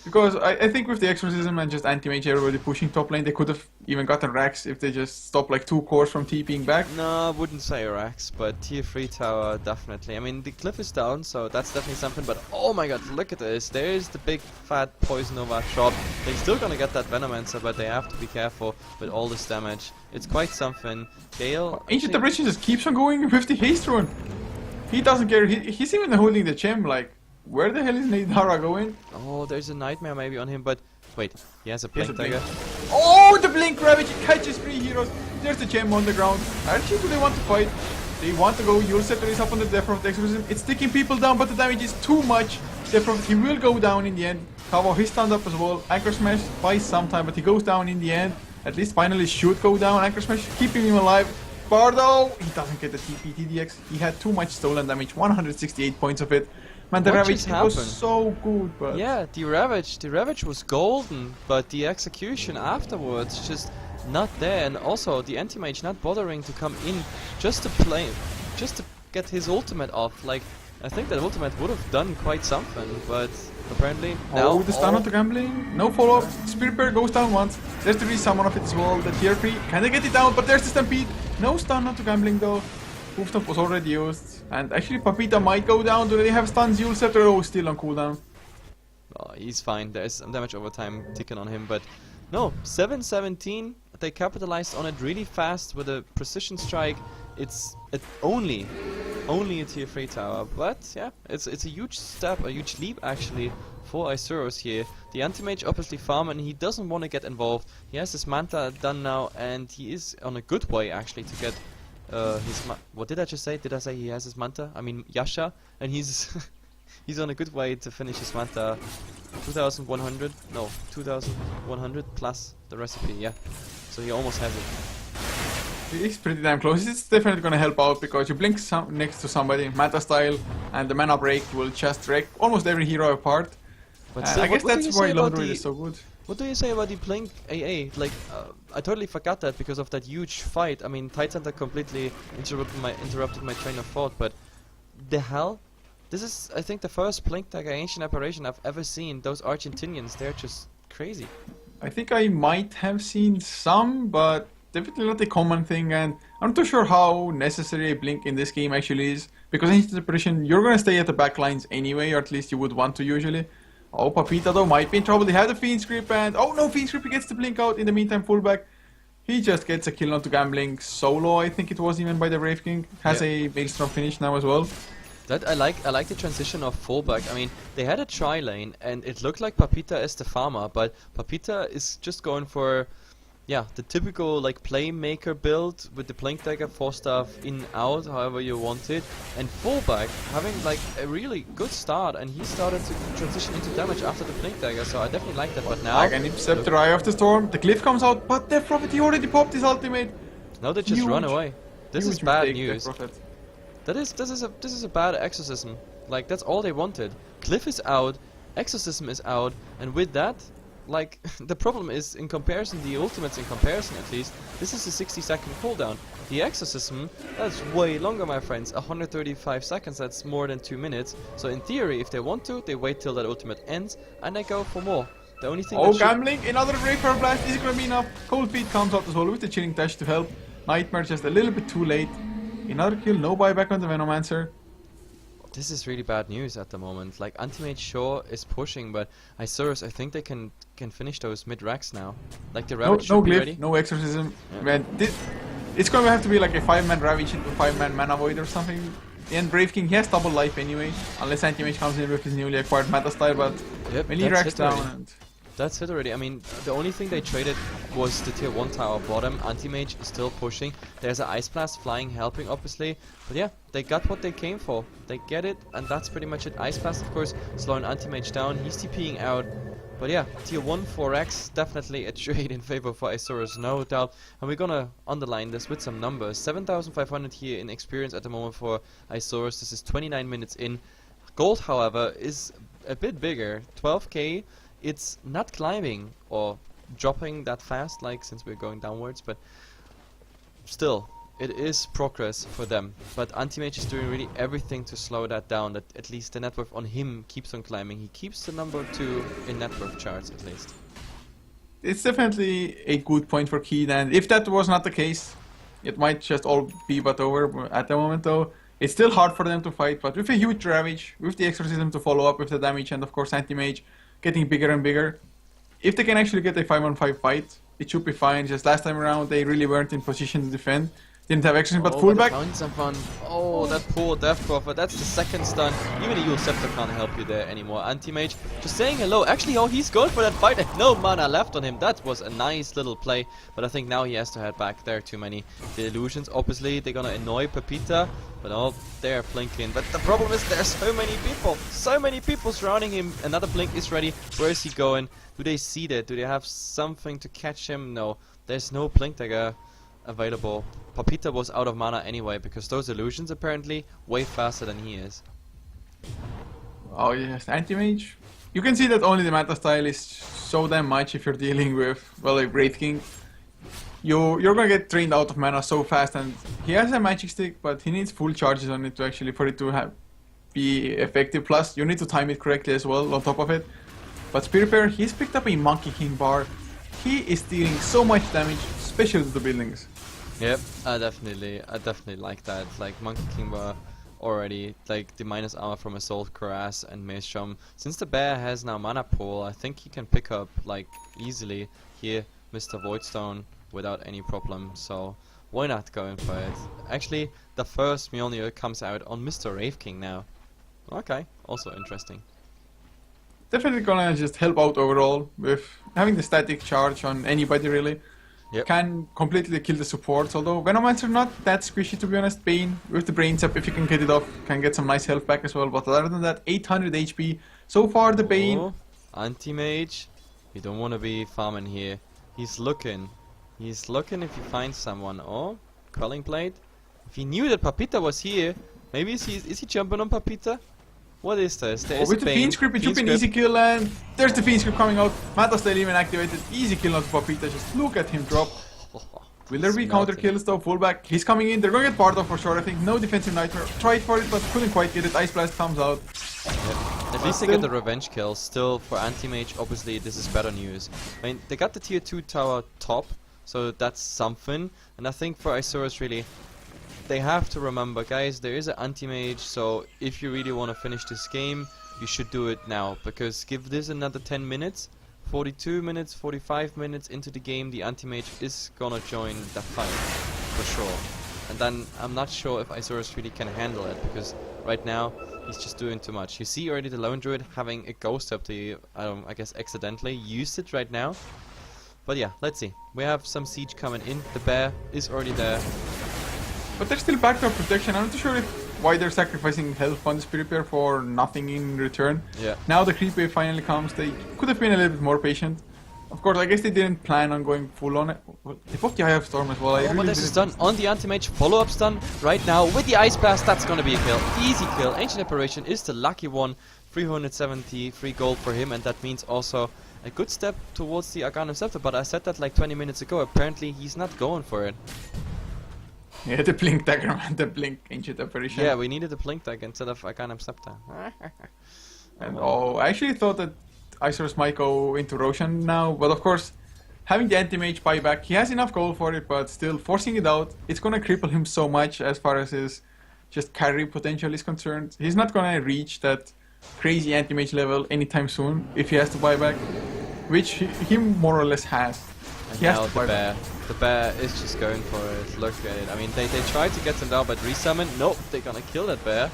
Because I think with the Exorcism and just Anti-Mage everybody pushing top lane, they could have even gotten Rax if they just stopped like 2 cores from TPing back. No, I wouldn't say Rax, but tier 3 tower, definitely. I mean, the cliff is down, so that's definitely something, but oh my god, look at this. There's the big fat Poison Nova shot. They're still gonna get that Venomancer, but they have to be careful with all this damage. It's quite something. Gale... Ancient Aberration just keeps on going with the haste rune. He doesn't care. He's even holding the gem. Like, where the hell is Nadara going? Oh, there's a nightmare maybe on him, but wait, he has a blink Blink. dagger. Oh, the blink ravage! It catches 3 heroes. There's the gem on the ground. Actually, do they want to fight? They want to go. Yule Scepter is up on the Death Prophet Exorcism. It's sticking people down, but the damage is too much. Death Prophet, he will go down in the end. Kavo, he's stunned up as well. Anchor Smash buys some time, but he goes down in the end. At least finally should go down. Anchor Smash keeping him alive. Bardo, he doesn't get the TP TDX. He had too much stolen damage, 168 points of it. Man, the What Ravage just was happened? so good, but... Yeah, the Ravage was golden, but the execution afterwards just not there, and also the anti-mage not bothering to come in just to play, just to get his ultimate off. Like, I think that ultimate would have done quite something, but apparently now... Oh, the stun onto gambling, no follow-up. Spirit Bear goes down once. There's the resummon of it as well. The tier 3, can they get it down? But there's the stampede. No stun onto gambling though. Hoofstop was already used. And actually Papita might go down. Do they have stuns? Yule Scepter, oh, still on cooldown. Oh, he's fine. There's some damage over time ticking on him, but no, 717. They capitalized on it really fast with a precision strike. It's only a tier 3 tower, but yeah, it's a huge step, a huge leap actually for Isurus here. The anti-mage obviously farm, and he doesn't want to get involved. He has his Manta done now, and he is on a good way actually to get his what did I just say? Did I say he has his Manta? I mean Yasha, and he's he's on a good way to finish his Manta. 2100? No, 2100 plus the recipe, yeah. So he almost has it. He's pretty damn close. It's definitely gonna help out because you blink next to somebody, Manta style, and the mana break will just wreck almost every hero apart. But still, I guess what do you that's say why about Lone Druid the- is so good. What do you say about the Blink AA? Like, I totally forgot that because of that huge fight. I mean, Tidecenter completely interrupted my train of thought, but the hell? This is, I think, the first Blink Dagger Ancient Apparition I've ever seen. Those Argentinians, they're just crazy. I think I might have seen some, but definitely not a common thing, and I'm not too sure how necessary a blink in this game actually is, because in Ancient Apparition, you're gonna stay at the back lines anyway, or at least you would want to usually. Oh, Papita though might be in trouble. They have the Fiend's Grip, and oh no, Fiend's Grip, he gets the blink out. In the meantime, fullback, he just gets a kill onto gambling solo. I think it was even by the Brave King. Has a Maelstrom finish now as well. That I like the transition of fullback. I mean, they had a tri-lane, and it looked like Papita is the farmer, but Papita is just going for, yeah, the typical like playmaker build with the Blink Dagger 4-star in out, however you want it, and fullback having like a really good start, and he started to transition into damage after the Blink Dagger, so I definitely like that. But now, Like an Scepter, Eye of the Storm, the Glyph comes out, but Death Prophet, he already popped his ultimate. now they just run Huge- away. This is Huge bad mistake, news. Death Prophet. This is a bad exorcism. Like, that's all they wanted. Cliff is out, exorcism is out, and with that, like, the problem is, in comparison, the ultimates in comparison at least, this is a 60-second cooldown. The exorcism, that's way longer, my friends. 135 seconds, that's more than 2 minutes. So in theory, if they want to, they wait till that ultimate ends, and they go for more. The only thing Oh, that should- gambling, another Rayfire Blast, is it gonna be enough? Cold Feet comes out as well with the Chilling Touch to help. Nightmare just a little bit too late. Another kill, no buyback on the Venomancer. This is really bad news at the moment. Like, Anti-Mage sure is pushing, but Isurus, I think they can finish those mid-racks now. Like, the No, Ravage no should be Glyph, ready. no Exorcism. Yeah. Man, it's gonna have to be like a 5-man Ravage into 5-man Mana Void or something. And Brave King, he has double life anyway, unless Anti-Mage comes in with his newly acquired Meta style, but Yep, when he that's racks it already. down and... That's it already. I mean, the only thing they traded was the tier 1 tower bottom. Anti-Mage is still pushing. There's an Ice Blast flying, helping obviously. But yeah, they got what they came for. They get it, and that's pretty much it. Ice Blast, of course, slowing Anti-Mage down. He's TPing out. But yeah, tier 1 4x, definitely a trade in favor for Isurus, no doubt. And we're gonna underline this with some numbers. 7,500 here in experience at the moment for Isurus. This is 29 minutes in. Gold, however, is a bit bigger. 12k. It's not climbing or dropping that fast, like, since we're going downwards, but still, it is progress for them. But Anti-Mage is doing really everything to slow that down, that at least the net worth on him keeps on climbing. He keeps the number 2 in net worth charts, at least. It's definitely a good point for Keed, and if that was not the case, it might just all be but over. At the moment though, it's still hard for them to fight, but with a huge Ravage, with the Exorcism to follow up with the damage, and of course Anti-Mage getting bigger and bigger, if they can actually get a 5-on-5 fight, it should be fine. Just last time around, they really weren't in position to defend. Didn't have action, but Oh, fullback. they found someone. Oh, that poor Death Prophet. That's the second stun. Even the Scepter can't help you there anymore. Anti-Mage just saying hello. Actually, oh, he's going for that fight. And no mana left on him. That was a nice little play. But I think now he has to head back. There are too many. The illusions, obviously, they're gonna annoy Pepita. But oh, they're blinking. But the problem is there's so many people. So many people surrounding him. Another blink is ready. Where is he going? Do they see that? Do they have something to catch him? No. There's no blink dagger available. Papita was out of mana anyway, because those illusions apparently way faster than he is. Oh yes, anti-mage. You can see that only the meta style is so damn much if you're dealing with, well, a Great King. You're gonna get drained out of mana so fast, and he has a magic stick, but he needs full charges on it to actually, for it to be effective. Plus, you need to time it correctly as well on top of it. But Spirit Bear, he's picked up a Monkey King bar. He is dealing so much damage, especially to the buildings. Yep, I definitely like that. Like Monkey King bar already, like the minus armor from Assault Cuirass and Maelstrom. Since the bear has now mana pool, I think he can pick up like easily here Mr. Voidstone without any problem. So why not going for it? Actually, the first Mjolnir comes out on Mr. Wraith King now. Okay, also interesting. Definitely gonna just help out overall with having the static charge on anybody really. Yep. Can completely kill the supports, although Venomancer not that squishy to be honest. Bane with the Brain Sap, if you can get it off, can get some nice health back as well, but other than that, 800 HP. So far the Bane... Oh, Anti-Mage, you don't want to be farming here. He's looking if he finds someone. Oh, Quelling Blade. If he knew that Papita was here, maybe is he jumping on Papita? What is this? There is with a the Fiend Script, it should be an easy kill, and there's the Fiend Script coming out. Mata Style even activated. Easy kill on Papita, just look at him drop. Will there be counter kills though? Fullback, he's coming in, they're going to get Bardo for sure, I think. No defensive Nightmare, tried for it but couldn't quite get it. Ice Blast comes out. Yep. At least they get the revenge kill. Still, for Anti-Mage, obviously this is better news. I mean, they got the tier 2 tower top, so that's something. And I think for Isurus really, they have to remember, guys, there is an anti-mage, so if you really want to finish this game, you should do it now, because give this another 10 minutes, 42 minutes, 45 minutes into the game, the anti-mage is gonna join the fight, for sure. And then I'm not sure if Isurus really can handle it, because right now he's just doing too much. You see already the Lone Druid having a Ghost up to, I guess accidentally used it right now. But yeah, let's see. We have some siege coming in, the bear is already there. But they're still backdoor protection. I'm not too sure why they're sacrificing health on the Spirit Bear for nothing in return. Yeah. Now the creep wave finally comes. They could have been a little bit more patient. Of course, I guess they didn't plan on going full on it. Well, they bought the Eye of Storm as well. Oh, but this is done on the anti-mage. Follow-up stun right now with the Ice Blast. That's gonna be a kill. Easy kill. Ancient Apparition is the lucky one. 373 gold for him, and that means also a good step towards the Arcanum Scepter. But I said that like 20 minutes ago. Apparently, he's not going for it. Yeah, the Blink Dagger, man. The Blink Ancient Apparition. Yeah, we needed the Blink Dagger instead of Arcanum Scepter. And I actually thought that Isurus might go into Roshan now, but of course, having the anti-mage buyback, he has enough gold for it, but still forcing it out, it's gonna cripple him so much as far as his just carry potential is concerned. He's not gonna reach that crazy anti-mage level anytime soon if he has to buy back, which he more or less has. And now the bear. The bear is just going for it. Look at it. I mean, they tried to get him down, but resummon. Nope, they're gonna kill that bear.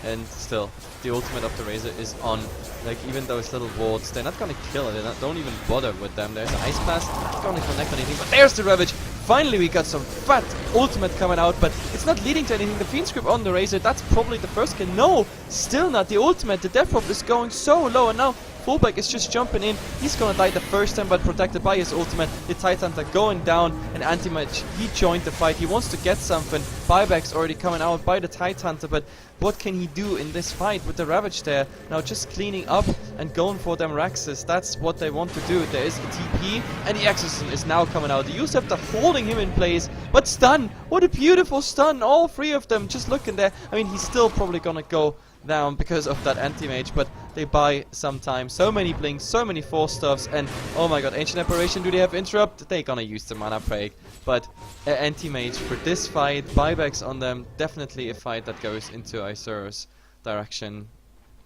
And still, the ultimate of the Razor is on. Like, even those little wards, they're not gonna kill it. Don't even bother with them. There's an Ice Blast. Not gonna connect on anything. But there's the Ravage. Finally, we got some fat ultimate coming out, but it's not leading to anything. The Fiend Script on the Razor, that's probably the first kill. No, still not. The ultimate, the Death Prop is going so low, and now Fullback is just jumping in. He's gonna die the first time, but protected by his ultimate. The Titan are going down, and Anti-Mage, he joined the fight. He wants to get something. Buyback's already coming out by the Titan, but what can he do in this fight with the Ravage there? Now just cleaning up and going for them Raxes. That's what they want to do. There is a TP, and the Exorcism is now coming out. The Usurper holding him in place, but stun! What a beautiful stun! All three of them just looking there. I mean, he's still probably gonna go down because of that anti-mage, but they buy some time. So many blinks, so many force stuffs, and oh my god, Ancient Apparition, do they have interrupt? They're gonna use the mana break, but anti-mage for this fight, buybacks on them, definitely a fight that goes into Isurus direction.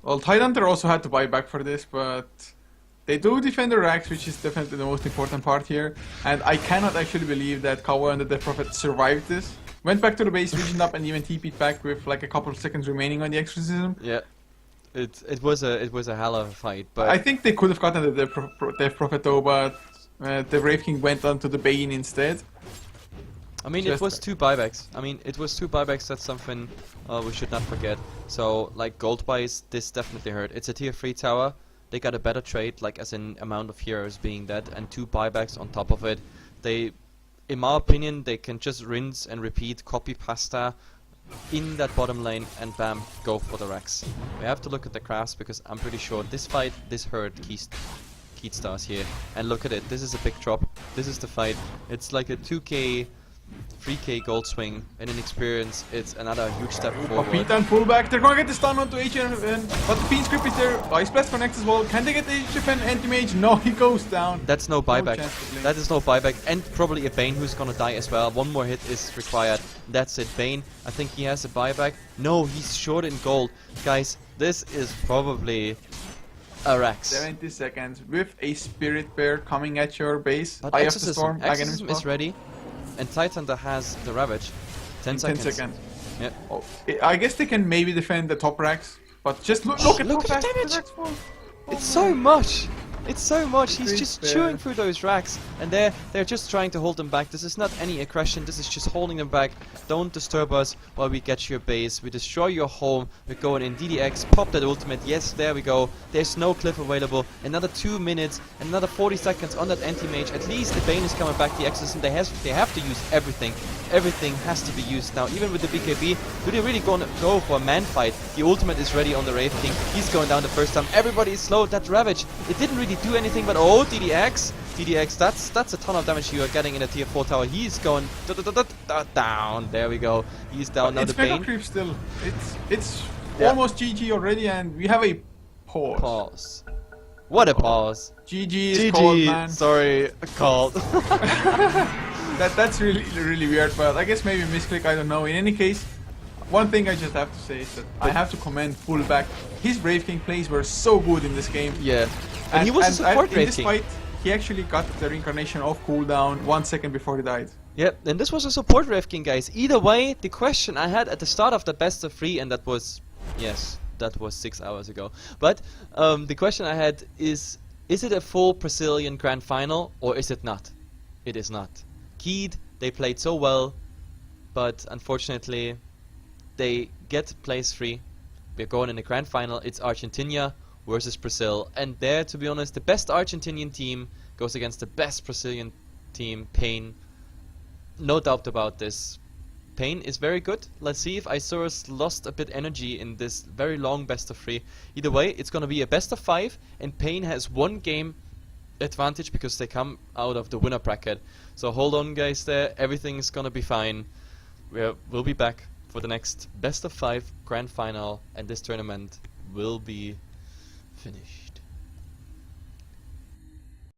Well, Tidehunter also had to buy back for this, but they do defend the racks, which is definitely the most important part here, and I cannot actually believe that Kawa and the Death Prophet survived this. Went back to the base, regioned up, and even TP'd back with like a couple of seconds remaining on the exorcism. Yeah, it was a hell of a fight, but I think they could have gotten the Death Prophet though, but the Wraith King went on to the Bane instead. I mean, it was 2 buybacks. I mean, it was 2 buybacks. That's something we should not forget. So, like, gold-wise, this definitely hurt. It's a tier 3 tower. They got a better trade, like, as in amount of heroes being dead, and 2 buybacks on top of it. They, in my opinion, they can just rinse and repeat, copy pasta in that bottom lane, and bam, go for the Rex. We have to look at the crafts, because I'm pretty sure this fight, this hurt Keat Stars here. And look at it, this is a big drop. This is the fight. It's like a 2k... 3k gold swing and in experience it's another huge step forward. Papita and pullback, they're gonna get the stun onto HFN, but the Fiend Script is there, Ice Blast connects as well. Can they get the HFN anti-mage? No, he goes down. That's no buyback. No That is no buyback, and probably a Bane who's gonna die as well. One more hit is required. That's it. Bane, I think he has a buyback. No, he's short in gold. Guys, this is probably a Rex. 70 seconds with a Spirit Bear coming at your base. But Eye of the Storm, Exorcism is ready. And Titan has the Ravage. 10 seconds. 10 seconds. Yeah. Oh, I guess they can maybe defend the top racks, but just look at how the fast damage! racks fall. It's so much! It's so much! He's Great just bear. chewing through those racks, and they're just trying to hold them back. This is not any aggression, this is just holding them back. Don't disturb us while we get your base. We destroy your home. We're going in DDX, pop that ultimate. Yes, there we go. There's no cliff available. Another 2 minutes, another 40 seconds on that anti-mage. At least the Bane is coming back, the Exorcism. They have to use everything. Everything has to be used now, even with the BKB. Do they really gonna go for a man fight? The ultimate is ready on the Wraith King. He's going down the first time. Everybody is slow. That Ravage, it didn't really do anything, but oh, DDX, that's a ton of damage you are getting in a tier 4 tower. He's going down. There we go. He's down. Now It's the mega Bane. creep still. It's Yeah. almost GG already, and we have a pause. Pause. What a pause. GG is called, man. Sorry, called. That's really weird, but I guess maybe misclick, I don't know. In any case, one thing I just have to say is that I have to commend Fullback. His Brave King plays were so good in this game. Yeah. And he was a support in Wraith this King. fight, he actually got the reincarnation off cooldown 1 second before he died. Yep, and this was a support Wraith King, guys. Either way, the question I had at the start of the best of 3, and that was, yes, that was 6 hours ago. But the question I had is it a full Brazilian Grand Final or is it not? It is not. Keat, they played so well, but unfortunately, they get place 3. We're going in the Grand Final. It's Argentina versus Brazil, and there, to be honest, the best Argentinian team goes against the best Brazilian team, Pain. No doubt about this. Pain is very good. Let's see if Isurus lost a bit energy in this very long best of 3. Either way, it's gonna be a best of 5, and Pain has 1 game advantage because they come out of the winner bracket. So hold on, guys, there. Everything is gonna be fine. We'll be back for the next best of 5 grand final, and this tournament will be finished.